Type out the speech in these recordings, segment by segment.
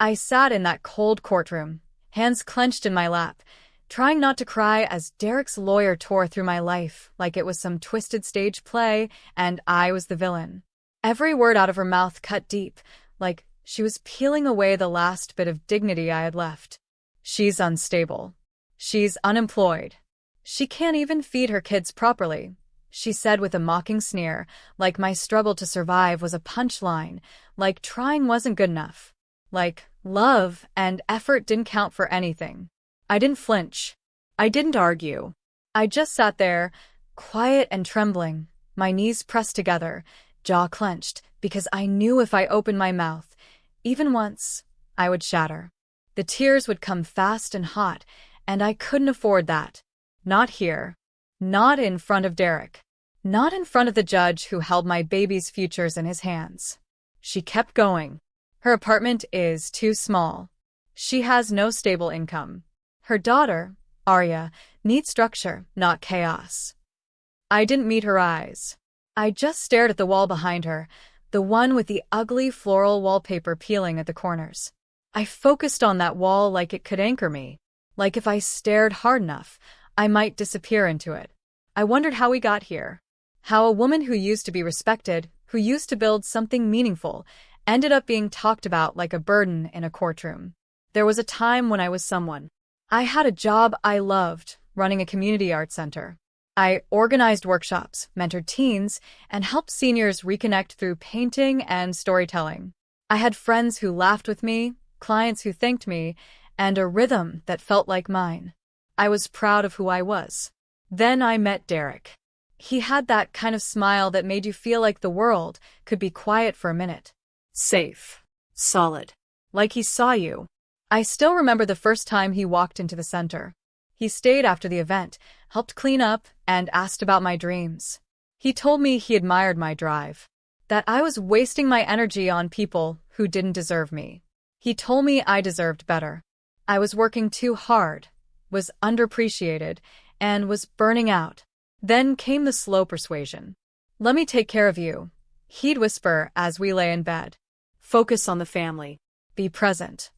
I sat in that cold courtroom, hands clenched in my lap, trying not to cry as Derek's lawyer tore through my life like it was some twisted stage play and I was the villain. Every word out of her mouth cut deep, like she was peeling away the last bit of dignity I had left. She's unstable. She's unemployed. She can't even feed her kids properly, she said with a mocking sneer, like my struggle to survive was a punchline, like trying wasn't good enough, like love and effort didn't count for anything. I didn't flinch. I didn't argue. I just sat there, quiet and trembling, my knees pressed together, jaw clenched, because I knew if I opened my mouth, even once, I would shatter. The tears would come fast and hot, and I couldn't afford that. Not here. Not in front of Derek. Not in front of the judge who held my baby's futures in his hands. She kept going. Her apartment is too small. She has no stable income. Her daughter, Arya, needs structure, not chaos. I didn't meet her eyes. I just stared at the wall behind her, the one with the ugly floral wallpaper peeling at the corners. I focused on that wall like it could anchor me, like if I stared hard enough, I might disappear into it. I wondered how we got here. How a woman who used to be respected, who used to build something meaningful, ended up being talked about like a burden in a courtroom. There was a time when I was someone. I had a job I loved, running a community arts center. I organized workshops, mentored teens, and helped seniors reconnect through painting and storytelling. I had friends who laughed with me, clients who thanked me, and a rhythm that felt like mine. I was proud of who I was. Then I met Derek. He had that kind of smile that made you feel like the world could be quiet for a minute. Safe. Solid. Like he saw you. I still remember the first time he walked into the center. He stayed after the event, helped clean up, and asked about my dreams. He told me he admired my drive. That I was wasting my energy on people who didn't deserve me. He told me I deserved better. I was working too hard, was underappreciated, and was burning out. Then came the slow persuasion. Let me take care of you, he'd whisper as we lay in bed. Focus on the family. Be present.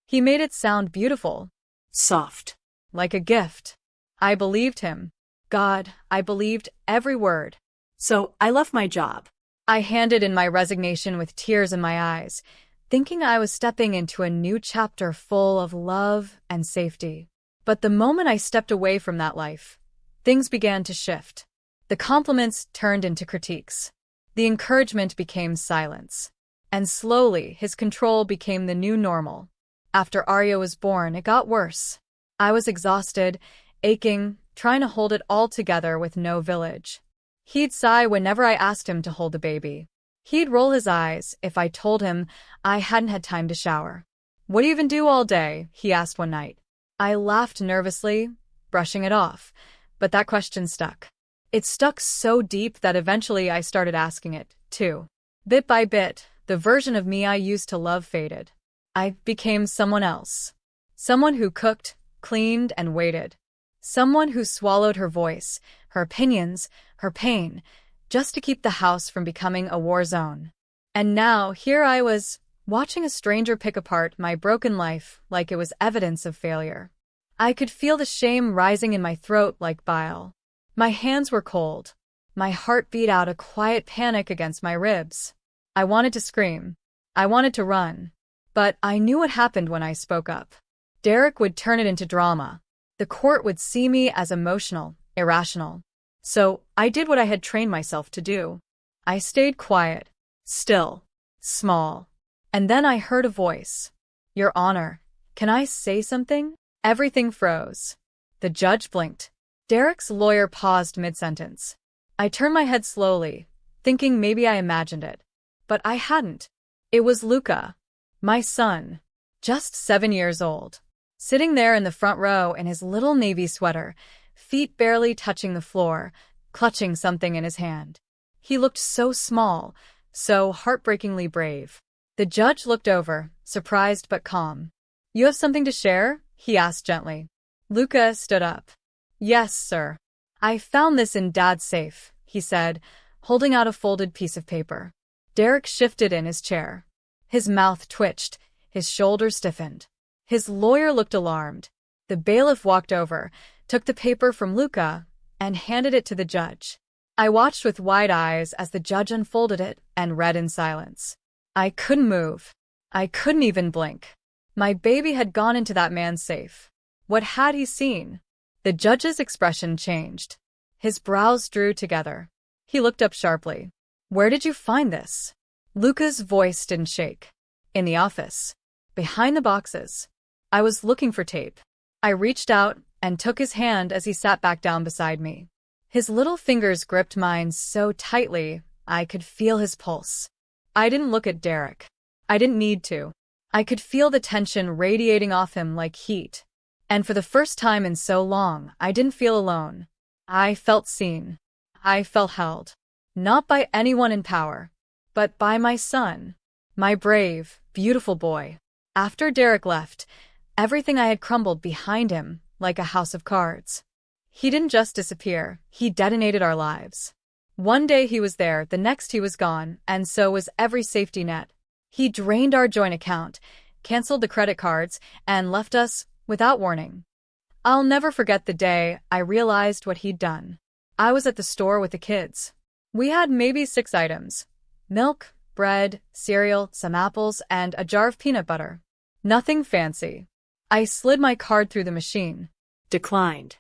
He made it sound beautiful. Soft. Like a gift. I believed him. God, I believed every word. So I left my job. I handed in my resignation with tears in my eyes, thinking I was stepping into a new chapter full of love and safety. But the moment I stepped away from that life, things began to shift. The compliments turned into critiques. The encouragement became silence. And slowly, his control became the new normal. After Arya was born, it got worse. I was exhausted, aching, trying to hold it all together with no village. He'd sigh whenever I asked him to hold the baby. He'd roll his eyes if I told him I hadn't had time to shower. What do you even do all day? He asked one night. I laughed nervously, brushing it off, but that question stuck. It stuck so deep that eventually I started asking it, too. Bit by bit, the version of me I used to love faded. I became someone else. Someone who cooked, cleaned, and waited. Someone who swallowed her voice, her opinions, her pain, just to keep the house from becoming a war zone. And now, here I was, watching a stranger pick apart my broken life like it was evidence of failure. I could feel the shame rising in my throat like bile. My hands were cold. My heart beat out a quiet panic against my ribs. I wanted to scream. I wanted to run. But I knew what happened when I spoke up. Derek would turn it into drama. The court would see me as emotional, irrational. So I did what I had trained myself to do. I stayed quiet, still, small. And then I heard a voice. Your Honor, can I say something? Everything froze. The judge blinked. Derek's lawyer paused mid-sentence. I turned my head slowly, thinking maybe I imagined it. But I hadn't. It was Luca, my son, just 7 years old, sitting there in the front row in his little navy sweater, feet barely touching the floor, clutching something in his hand. He looked so small, so heartbreakingly brave. The judge looked over, surprised but calm. You have something to share? He asked gently. Luca stood up. Yes, sir. I found this in Dad's safe, he said, holding out a folded piece of paper. Derek shifted in his chair. His mouth twitched, His shoulders stiffened. His lawyer looked alarmed. The bailiff walked over, took the paper from Luca, and handed it to the judge. I watched with wide eyes as the judge unfolded it and read in silence. I couldn't move. I couldn't even blink. My baby had gone into that man's safe. What had he seen? The judge's expression changed. His brows drew together. He looked up sharply. Where did you find this? Luca's voice didn't shake. In the office. Behind the boxes. I was looking for tape. I reached out and took his hand as he sat back down beside me. His little fingers gripped mine so tightly I could feel his pulse. I didn't look at Derek. I didn't need to. I could feel the tension radiating off him like heat. And for the first time in so long, I didn't feel alone. I felt seen. I felt held. Not by anyone in power, but by my son. My brave, beautiful boy. After Derek left, everything I had crumbled behind him like a house of cards. He didn't just disappear, he detonated our lives. One day he was there, the next he was gone, and so was every safety net. He drained our joint account, canceled the credit cards, and left us without warning. I'll never forget the day I realized what he'd done. I was at the store with the kids. We had maybe 6 items: milk, bread, cereal, some apples, and a jar of peanut butter. Nothing fancy. I slid my card through the machine. Declined.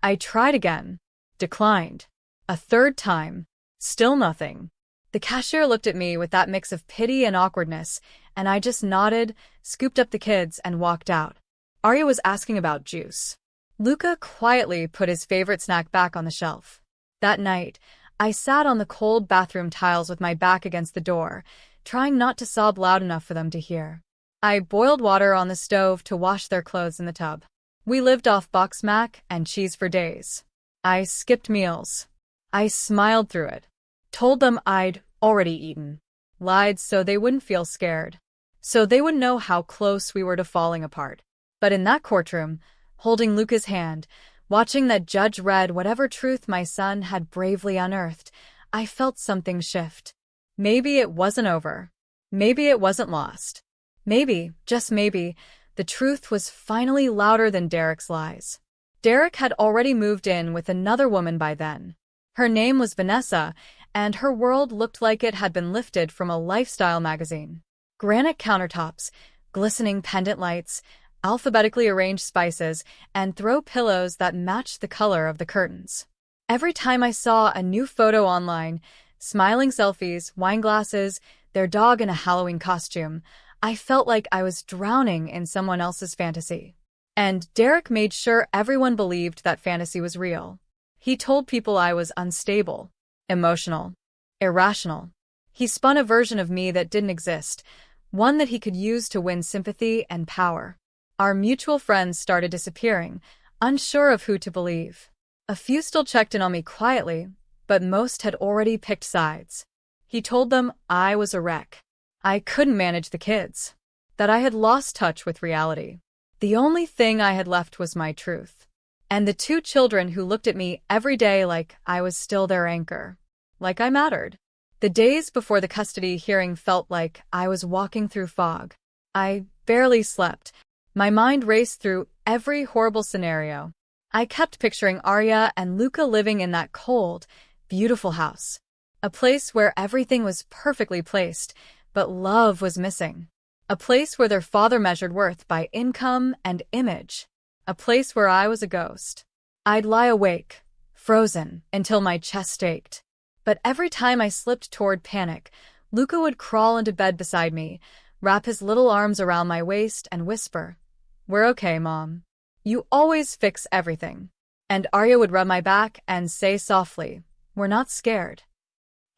I tried again. Declined. A third time. Still nothing. The cashier looked at me with that mix of pity and awkwardness, and I just nodded, scooped up the kids, and walked out. Arya was asking about juice. Luca quietly put his favorite snack back on the shelf. That night, I sat on the cold bathroom tiles with my back against the door, trying not to sob loud enough for them to hear. I boiled water on the stove to wash their clothes in the tub. We lived off box mac and cheese for days. I skipped meals. I smiled through it. Told them I'd already eaten. Lied so they wouldn't feel scared. So they would know how close we were to falling apart. But in that courtroom, holding Luca's hand, watching that judge read whatever truth my son had bravely unearthed, I felt something shift. Maybe it wasn't over. Maybe it wasn't lost. Maybe, just maybe, the truth was finally louder than Derek's lies. Derek had already moved in with another woman by then. Her name was Vanessa, and her world looked like it had been lifted from a lifestyle magazine. Granite countertops, glistening pendant lights, alphabetically arranged spices, and throw pillows that matched the color of the curtains. Every time I saw a new photo online, smiling selfies, wine glasses, their dog in a Halloween costume, I felt like I was drowning in someone else's fantasy. And Derek made sure everyone believed that fantasy was real. He told people I was unstable, emotional, irrational. He spun a version of me that didn't exist, one that he could use to win sympathy and power. Our mutual friends started disappearing, unsure of who to believe. A few still checked in on me quietly, but most had already picked sides. He told them I was a wreck. I couldn't manage the kids. That I had lost touch with reality. The only thing I had left was my truth. And the 2 children who looked at me every day like I was still their anchor. Like I mattered. The days before the custody hearing felt like I was walking through fog. I barely slept. My mind raced through every horrible scenario. I kept picturing Arya and Luca living in that cold, beautiful house. A place where everything was perfectly placed, but love was missing. A place where their father measured worth by income and image. A place where I was a ghost. I'd lie awake, frozen, until my chest ached. But every time I slipped toward panic, Luca would crawl into bed beside me, wrap his little arms around my waist, and whisper, "We're okay, Mom. You always fix everything." And Arya would rub my back and say softly, "We're not scared."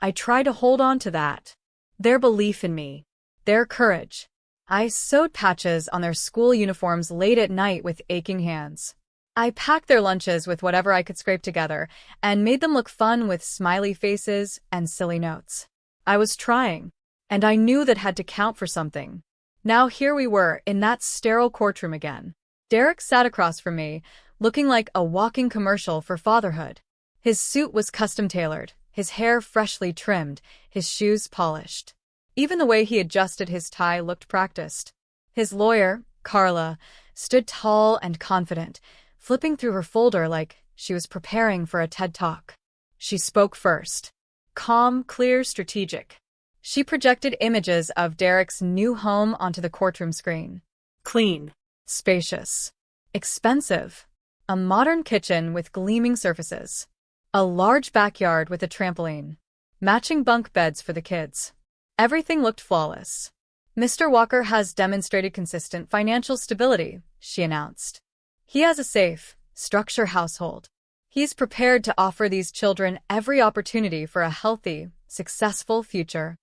I tried to hold on to that. Their belief in me. Their courage. I sewed patches on their school uniforms late at night with aching hands. I packed their lunches with whatever I could scrape together and made them look fun with smiley faces and silly notes. I was trying, and I knew that had to count for something. Now here we were in that sterile courtroom again. Derek sat across from me, looking like a walking commercial for fatherhood. His suit was custom-tailored, his hair freshly trimmed, his shoes polished. Even the way he adjusted his tie looked practiced. His lawyer, Carla, stood tall and confident, flipping through her folder like she was preparing for a TED Talk. She spoke first. Calm, clear, strategic. She projected images of Derek's new home onto the courtroom screen. Clean. Spacious. Expensive. A modern kitchen with gleaming surfaces. A large backyard with a trampoline. Matching bunk beds for the kids. Everything looked flawless. Mr. Walker has demonstrated consistent financial stability, she announced. He has a safe, structured household. He's prepared to offer these children every opportunity for a healthy, successful future.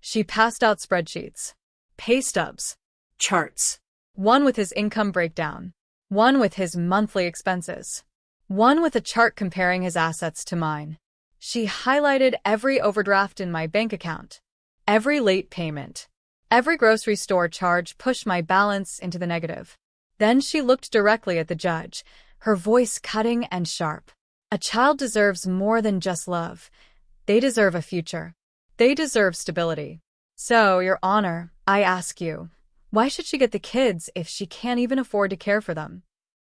She passed out spreadsheets. Pay stubs. Charts. One with his income breakdown. One with his monthly expenses. One with a chart comparing his assets to mine. She highlighted every overdraft in my bank account. Every late payment. Every grocery store charge pushed my balance into the negative. Then she looked directly at the judge, her voice cutting and sharp. A child deserves more than just love. They deserve a future. They deserve stability. So, Your Honor, I ask you, why should she get the kids if she can't even afford to care for them?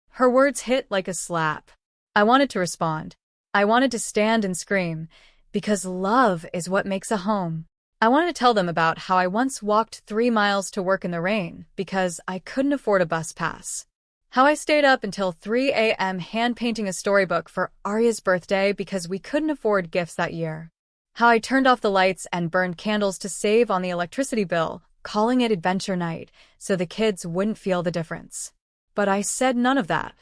Her words hit like a slap. I wanted to respond. I wanted to stand and scream, because love is what makes a home. I wanted to tell them about how I once walked 3 miles to work in the rain because I couldn't afford a bus pass. How I stayed up until 3 a.m. hand-painting a storybook for Arya's birthday because we couldn't afford gifts that year. How I turned off the lights and burned candles to save on the electricity bill, calling it adventure night so the kids wouldn't feel the difference. But I said none of that.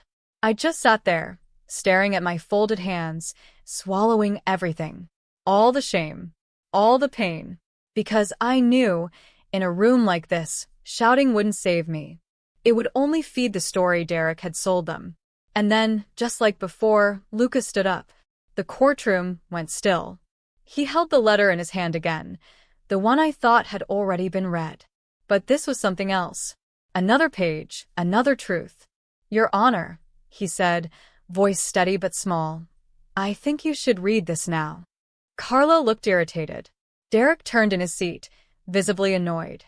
I just sat there, staring at my folded hands, swallowing everything. All the shame. All the pain. Because I knew, in a room like this, shouting wouldn't save me. It would only feed the story Derek had sold them. And then, just like before, Lucas stood up. The courtroom went still. He held the letter in his hand again, the one I thought had already been read. But this was something else. Another page, another truth. Your Honor, he said, voice steady but small. I think you should read this now. Carla looked irritated. Derek turned in his seat, visibly annoyed.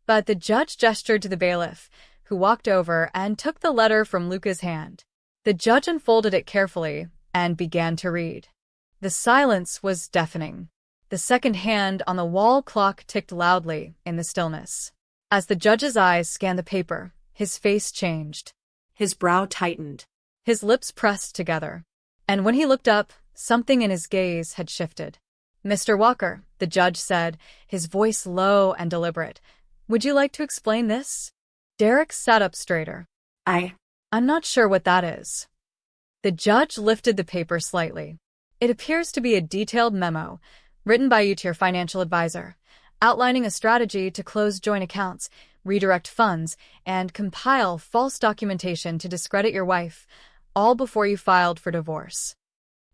But the judge gestured to the bailiff, who walked over and took the letter from Luca's hand. The judge unfolded it carefully and began to read. The silence was deafening. The second hand on the wall clock ticked loudly in the stillness. As the judge's eyes scanned the paper, his face changed. His brow tightened. His lips pressed together. And when he looked up, something in his gaze had shifted. Mr. Walker, the judge said, his voice low and deliberate, would you like to explain this? Derek sat up straighter. I'm not sure what that is. The judge lifted the paper slightly. It appears to be a detailed memo, written by you to your financial advisor, outlining a strategy to close joint accounts, redirect funds, and compile false documentation to discredit your wife, all before you filed for divorce.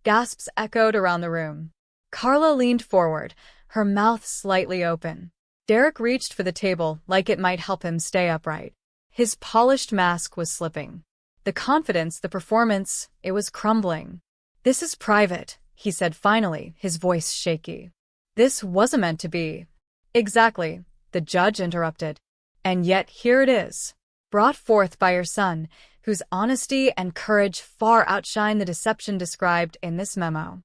Gasps echoed around the room. Carla leaned forward, her mouth slightly open. Derek reached for the table like it might help him stay upright. His polished mask was slipping. The confidence, the performance, it was crumbling. This is private, he said finally, his voice shaky. This wasn't meant to be. Exactly, the judge interrupted. And yet here it is, brought forth by your son, whose honesty and courage far outshine the deception described in this memo.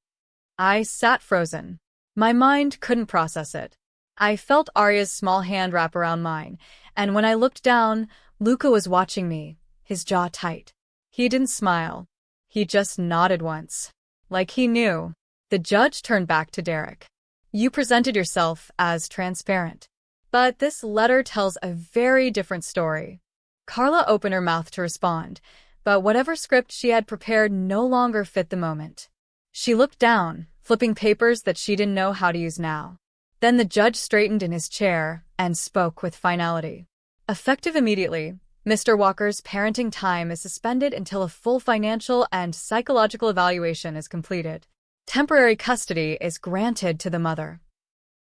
I sat frozen. My mind couldn't process it. I felt Arya's small hand wrap around mine, and when I looked down, Luca was watching me, his jaw tight. He didn't smile. He just nodded once. Like he knew. The judge turned back to Derek. You presented yourself as transparent. But this letter tells a very different story. Carla opened her mouth to respond, but whatever script she had prepared no longer fit the moment. She looked down, flipping papers that she didn't know how to use now. Then the judge straightened in his chair and spoke with finality. Effective immediately, Mr. Walker's parenting time is suspended until a full financial and psychological evaluation is completed. Temporary custody is granted to the mother.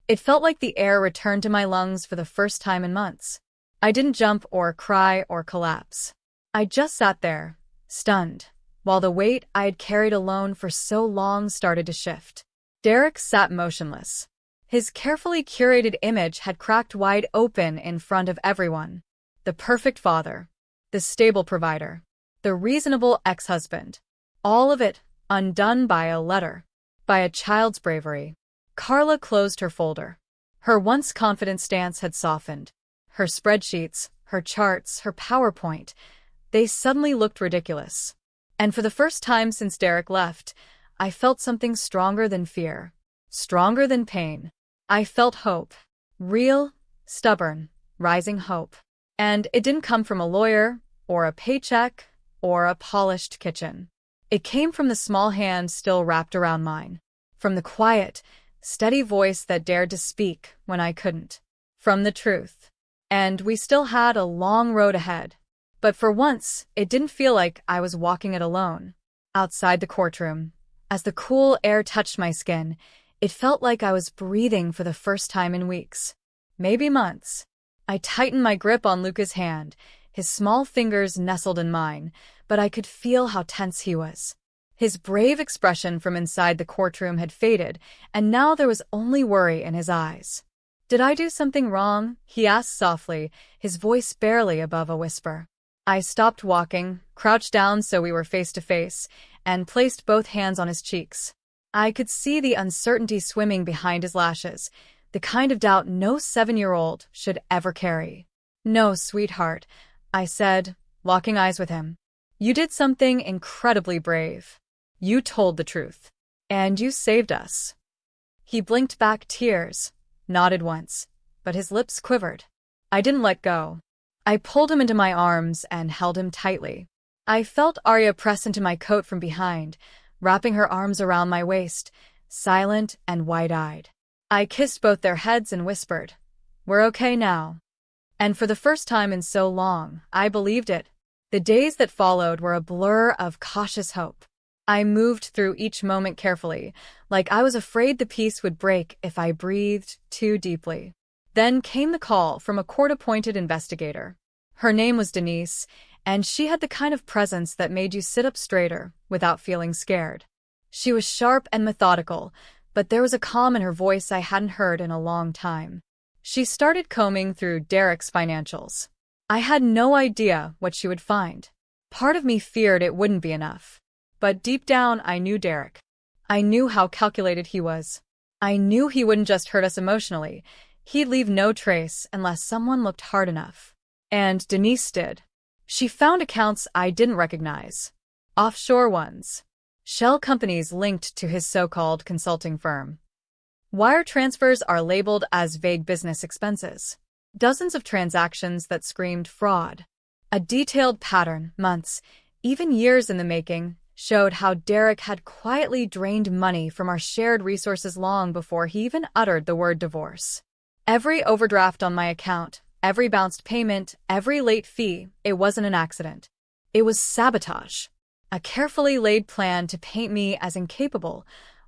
It felt like the air returned to my lungs for the first time in months. I didn't jump or cry or collapse. I just sat there, stunned, while the weight I had carried alone for so long started to shift. Derek sat motionless. His carefully curated image had cracked wide open in front of everyone. The perfect father. The stable provider. The reasonable ex-husband. All of it undone by a letter. By a child's bravery. Carla closed her folder. Her once confident stance had softened. Her spreadsheets, her charts, her PowerPoint, they suddenly looked ridiculous. And for the first time since Derek left, I felt something stronger than fear. Stronger than pain. I felt hope. Real, stubborn, rising hope. And it didn't come from a lawyer, or a paycheck, or a polished kitchen. It came from the small hand still wrapped around mine. From the quiet, steady voice that dared to speak when I couldn't. From the truth. And we still had a long road ahead. But for once, it didn't feel like I was walking it alone. Outside the courtroom, as the cool air touched my skin, it felt like I was breathing for the first time in weeks. Maybe months. I tightened my grip on Luca's hand. His small fingers nestled in mine, but I could feel how tense he was. His brave expression from inside the courtroom had faded, and now there was only worry in his eyes. "Did I do something wrong?" he asked softly, his voice barely above a whisper. I stopped walking, crouched down so we were face to face, and placed both hands on his cheeks. I could see the uncertainty swimming behind his lashes, the kind of doubt no 7-year-old should ever carry. "No, sweetheart," I said, locking eyes with him. "You did something incredibly brave. You told the truth. And you saved us." He blinked back tears, nodded once, but his lips quivered. I didn't let go. I pulled him into my arms and held him tightly. I felt Arya press into my coat from behind, wrapping her arms around my waist, silent and wide-eyed. I kissed both their heads and whispered, "We're okay now." And for the first time in so long, I believed it. The days that followed were a blur of cautious hope. I moved through each moment carefully, like I was afraid the peace would break if I breathed too deeply. Then came the call from a court-appointed investigator. Her name was Denise, and she had the kind of presence that made you sit up straighter without feeling scared. She was sharp and methodical, but there was a calm in her voice I hadn't heard in a long time. She started combing through Derek's financials. I had no idea what she would find. Part of me feared it wouldn't be enough. But deep down, I knew Derek. I knew how calculated he was. I knew he wouldn't just hurt us emotionally. He'd leave no trace unless someone looked hard enough. And Denise did. She found accounts I didn't recognize. Offshore ones. Shell companies linked to his so-called consulting firm. Wire transfers are labeled as vague business expenses. Dozens of transactions that screamed fraud. A detailed pattern, months, even years in the making, showed how Derek had quietly drained money from our shared resources long before he even uttered the word divorce. Every overdraft on my account, every bounced payment, every late fee, it wasn't an accident. It was sabotage. A carefully laid plan to paint me as incapable,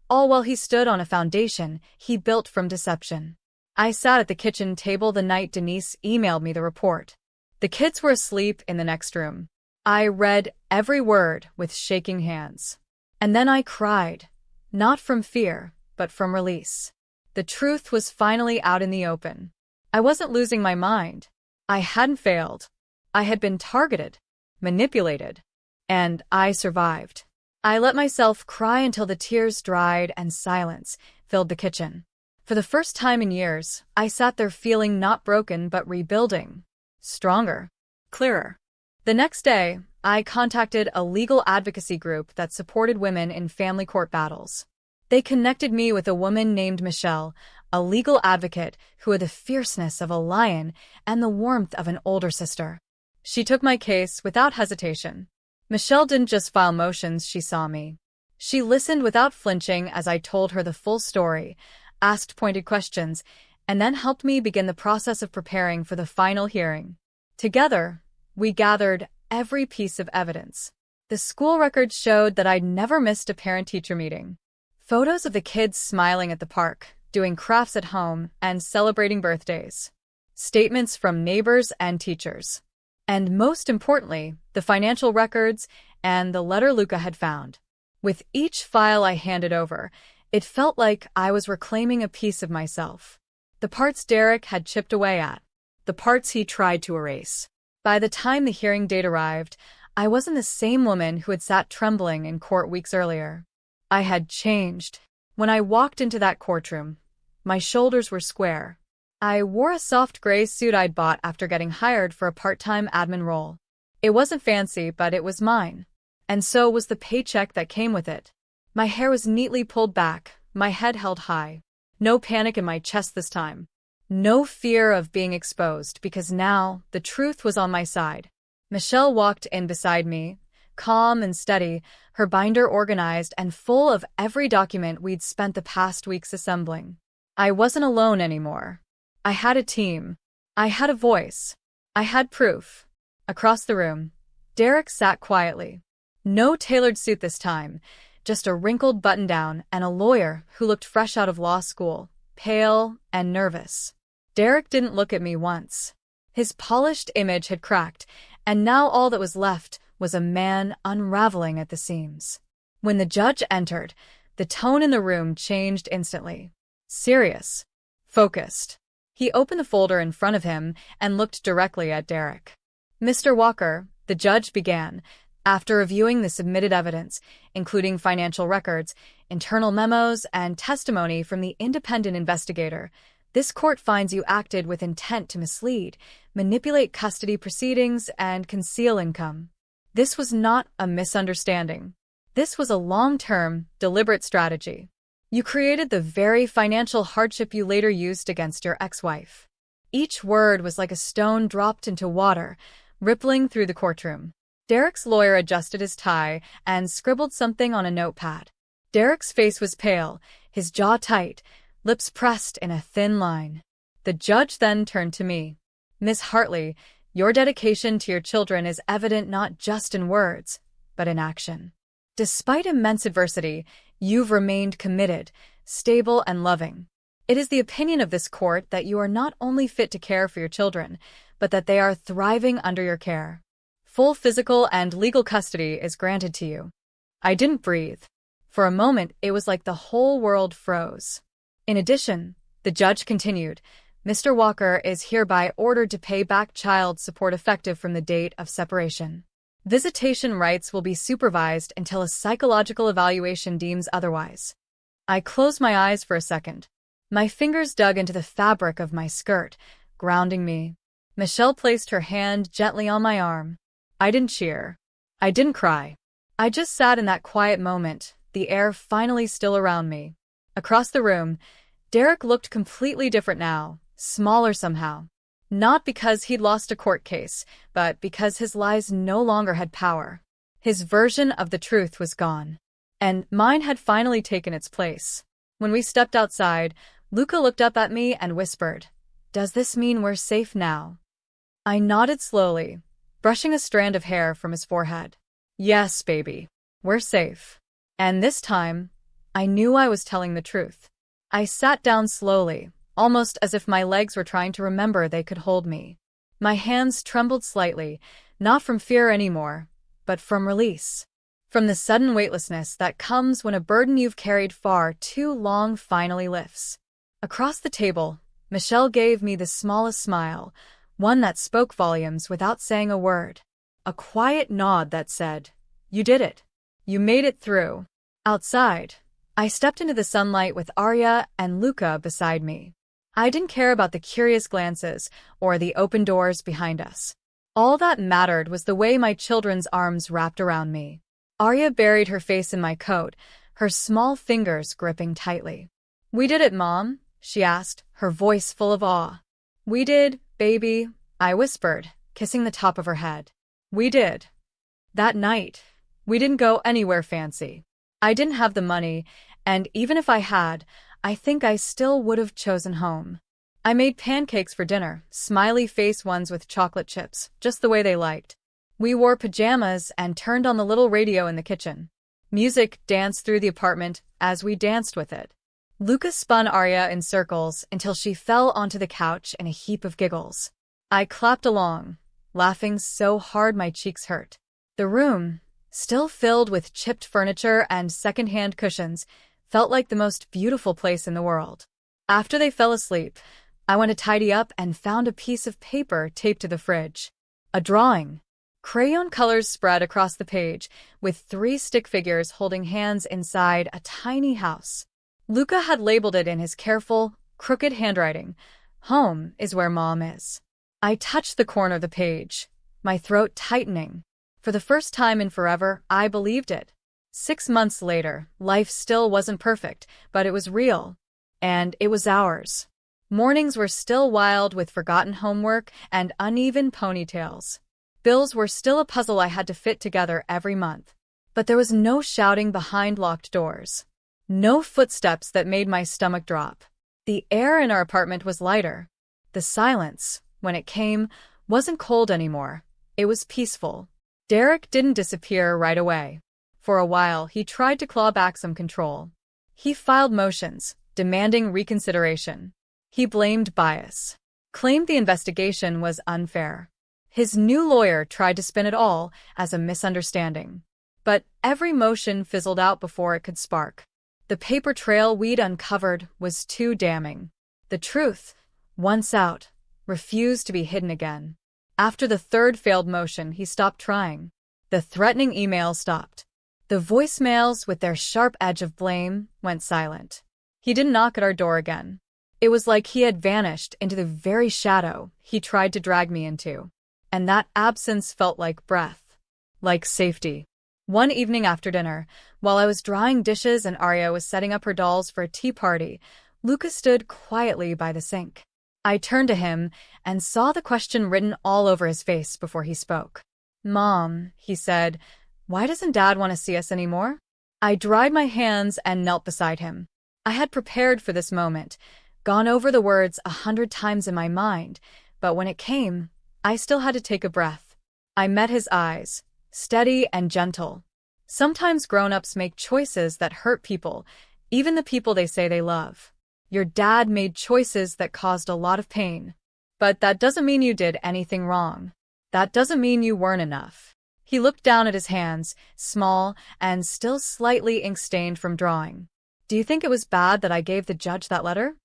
all while he stood on a foundation he built from deception. I sat at the kitchen table the night Denise emailed me the report. The kids were asleep in the next room. I read every word with shaking hands. And then I cried, not from fear, but from release. The truth was finally out in the open. I wasn't losing my mind. I hadn't failed. I had been targeted, manipulated, and I survived. I let myself cry until the tears dried and silence filled the kitchen. For the first time in years, I sat there feeling not broken but rebuilding. Stronger. Clearer. The next day, I contacted a legal advocacy group that supported women in family court battles. They connected me with a woman named Michelle, a legal advocate who had the fierceness of a lion and the warmth of an older sister. She took my case without hesitation. Michelle didn't just file motions, she saw me. She listened without flinching as I told her the full story, asked pointed questions, and then helped me begin the process of preparing for the final hearing. Together, we gathered every piece of evidence. The school records showed that I'd never missed a parent-teacher meeting. Photos of the kids smiling at the park, doing crafts at home, and celebrating birthdays. Statements from neighbors and teachers. And most importantly, the financial records and the letter Luca had found. With each file I handed over, it felt like I was reclaiming a piece of myself. The parts Derek had chipped away at. The parts he tried to erase. By the time the hearing date arrived, I wasn't the same woman who had sat trembling in court weeks earlier. I had changed. When I walked into that courtroom, my shoulders were square. I wore a soft gray suit I'd bought after getting hired for a part-time admin role. It wasn't fancy, but it was mine. And so was the paycheck that came with it. My hair was neatly pulled back, my head held high. No panic in my chest this time. No fear of being exposed, because now the truth was on my side. Michelle walked in beside me, calm and steady, her binder organized and full of every document we'd spent the past weeks assembling. I wasn't alone anymore. I had a team. I had a voice. I had proof. Across the room, Derek sat quietly. No tailored suit this time, just a wrinkled button-down and a lawyer who looked fresh out of law school, pale and nervous. Derek didn't look at me once. His polished image had cracked, and now all that was left was a man unraveling at the seams. When the judge entered, the tone in the room changed instantly. Serious. Focused. He opened the folder in front of him and looked directly at Derek. "Mr. Walker," the judge began, after reviewing the submitted evidence, including financial records, internal memos, and testimony from the independent investigator, "this court finds you acted with intent to mislead, manipulate custody proceedings, and conceal income. This was not a misunderstanding. This was a long-term, deliberate strategy. You created the very financial hardship you later used against your ex-wife." Each word was like a stone dropped into water, rippling through the courtroom. Derek's lawyer adjusted his tie and scribbled something on a notepad. Derek's face was pale, his jaw tight, lips pressed in a thin line. The judge then turned to me. "Miss Hartley, your dedication to your children is evident not just in words, but in action. Despite immense adversity, you've remained committed, stable, and loving. It is the opinion of this court that you are not only fit to care for your children, but that they are thriving under your care. Full physical and legal custody is granted to you." I didn't breathe. For a moment, it was like the whole world froze. "In addition," the judge continued, "Mr. Walker is hereby ordered to pay back child support effective from the date of separation. Visitation rights will be supervised until a psychological evaluation deems otherwise." I closed my eyes for a second. My fingers dug into the fabric of my skirt, grounding me. Michelle placed her hand gently on my arm. I didn't cheer. I didn't cry. I just sat in that quiet moment, the air finally still around me. Across the room, Derek looked completely different now, smaller somehow. Not because he'd lost a court case, but because his lies no longer had power. His version of the truth was gone. And mine had finally taken its place. When we stepped outside, Luca looked up at me and whispered, "Does this mean we're safe now?" I nodded slowly, brushing a strand of hair from his forehead. "Yes, baby. We're safe." And this time, I knew I was telling the truth. I sat down slowly, almost as if my legs were trying to remember they could hold me. My hands trembled slightly, not from fear anymore, but from release. From the sudden weightlessness that comes when a burden you've carried far too long finally lifts. Across the table, Michelle gave me the smallest smile, one that spoke volumes without saying a word. A quiet nod that said, "You did it. You made it through." Outside, I stepped into the sunlight with Arya and Luca beside me. I didn't care about the curious glances or the open doors behind us. All that mattered was the way my children's arms wrapped around me. Arya buried her face in my coat, her small fingers gripping tightly. "We did it, Mom?" she asked, her voice full of awe. "We did, baby," I whispered, kissing the top of her head. "We did." That night, we didn't go anywhere fancy. I didn't have the money, and even if I had, I think I still would have chosen home. I made pancakes for dinner, smiley face ones with chocolate chips, just the way they liked. We wore pajamas and turned on the little radio in the kitchen. Music danced through the apartment as we danced with it. Luca spun Arya in circles until she fell onto the couch in a heap of giggles. I clapped along, laughing so hard my cheeks hurt. The room, still filled with chipped furniture and second-hand cushions, felt like the most beautiful place in the world. After they fell asleep, I went to tidy up and found a piece of paper taped to the fridge. A drawing. Crayon colors spread across the page, with 3 stick figures holding hands inside a tiny house. Luca had labeled it in his careful, crooked handwriting. Home is where Mom is. I touched the corner of the page, my throat tightening. For the first time in forever, I believed it. 6 months later, life still wasn't perfect, but it was real. And it was ours. Mornings were still wild with forgotten homework and uneven ponytails. Bills were still a puzzle I had to fit together every month. But there was no shouting behind locked doors. No footsteps that made my stomach drop. The air in our apartment was lighter. The silence, when it came, wasn't cold anymore. It was peaceful. Derek didn't disappear right away. For a while, he tried to claw back some control. He filed motions, demanding reconsideration. He blamed bias. Claimed the investigation was unfair. His new lawyer tried to spin it all as a misunderstanding. But every motion fizzled out before it could spark. The paper trail we'd uncovered was too damning. The truth, once out, refused to be hidden again. After the 3rd failed motion, he stopped trying. The threatening emails stopped. The voicemails, with their sharp edge of blame, went silent. He didn't knock at our door again. It was like he had vanished into the very shadow he tried to drag me into. And that absence felt like breath, like safety. One evening after dinner, while I was drying dishes and Arya was setting up her dolls for a tea party, Luca stood quietly by the sink. I turned to him and saw the question written all over his face before he spoke. "Mom," he said, "why doesn't Dad want to see us anymore?" I dried my hands and knelt beside him. I had prepared for this moment, gone over the words 100 times in my mind, but when it came, I still had to take a breath. I met his eyes, steady and gentle. Sometimes grown-ups make choices that hurt people, even the people they say they love. Your dad made choices that caused a lot of pain. But that doesn't mean you did anything wrong. That doesn't mean you weren't enough. He looked down at his hands, small and still slightly ink-stained from drawing. "Do you think it was bad that I gave the judge that letter?"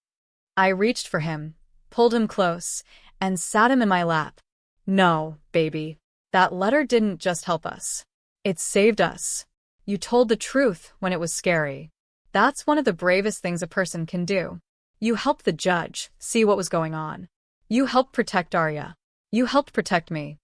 I reached for him, pulled him close, and sat him in my lap. "No, baby. That letter didn't just help us. It saved us. You told the truth when it was scary. That's one of the bravest things a person can do. You helped the judge see what was going on. You helped protect Arya. You helped protect me."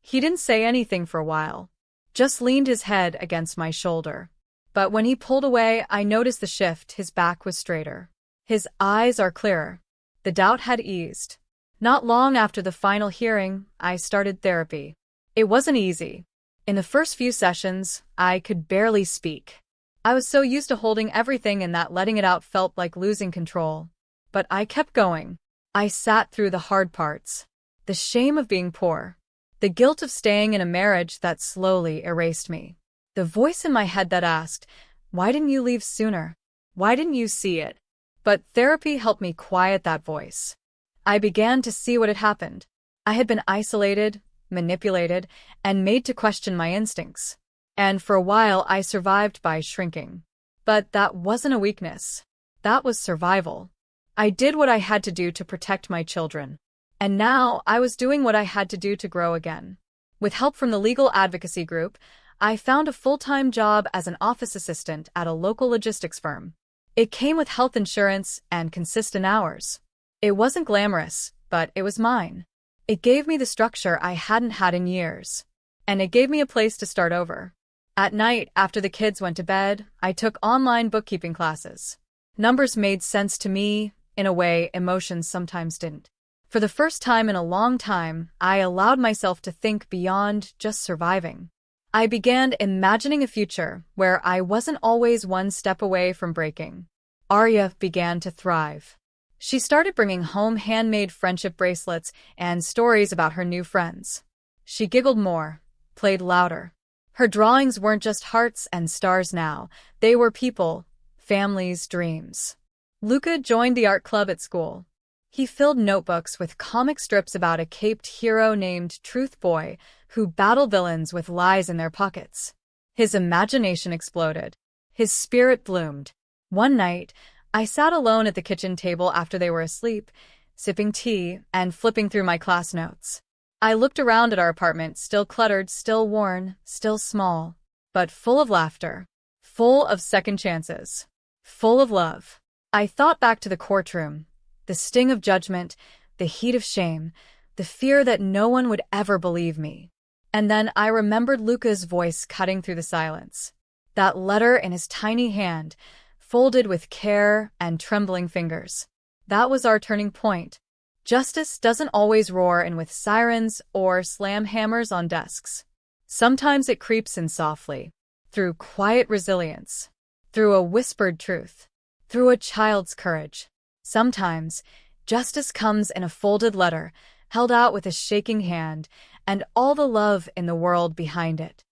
He didn't say anything for a while, just leaned his head against my shoulder. But when he pulled away, I noticed the shift. His back was straighter. His eyes are clearer. The doubt had eased. Not long after the final hearing, I started therapy. It wasn't easy. In the first few sessions, I could barely speak. I was so used to holding everything and that letting it out felt like losing control. But I kept going. I sat through the hard parts. The shame of being poor. The guilt of staying in a marriage that slowly erased me. The voice in my head that asked, "Why didn't you leave sooner? Why didn't you see it?" But therapy helped me quiet that voice. I began to see what had happened. I had been isolated, manipulated, and made to question my instincts. And for a while I survived by shrinking. But that wasn't a weakness. That was survival. I did what I had to do to protect my children. And now I was doing what I had to do to grow again. With help from the legal advocacy group, I found a full-time job as an office assistant at a local logistics firm. It came with health insurance and consistent hours. It wasn't glamorous, but it was mine. It gave me the structure I hadn't had in years. And it gave me a place to start over. At night, after the kids went to bed, I took online bookkeeping classes. Numbers made sense to me, in a way emotions sometimes didn't. For the first time in a long time, I allowed myself to think beyond just surviving. I began imagining a future where I wasn't always one step away from breaking. Arya began to thrive. She started bringing home handmade friendship bracelets and stories about her new friends. She giggled more, played louder. Her drawings weren't just hearts and stars now. They were people, families, dreams. Luca joined the art club at school. He filled notebooks with comic strips about a caped hero named Truth Boy who battled villains with lies in their pockets. His imagination exploded. His spirit bloomed. One night, I sat alone at the kitchen table after they were asleep, sipping tea and flipping through my class notes. I looked around at our apartment, still cluttered, still worn, still small, but full of laughter, full of second chances, full of love. I thought back to the courtroom, the sting of judgment, the heat of shame, the fear that no one would ever believe me. And then I remembered Luca's voice cutting through the silence. That letter in his tiny hand, folded with care and trembling fingers. That was our turning point. Justice doesn't always roar in with sirens or slam hammers on desks. Sometimes it creeps in softly, through quiet resilience, through a whispered truth, through a child's courage. Sometimes, justice comes in a folded letter, held out with a shaking hand, and all the love in the world behind it.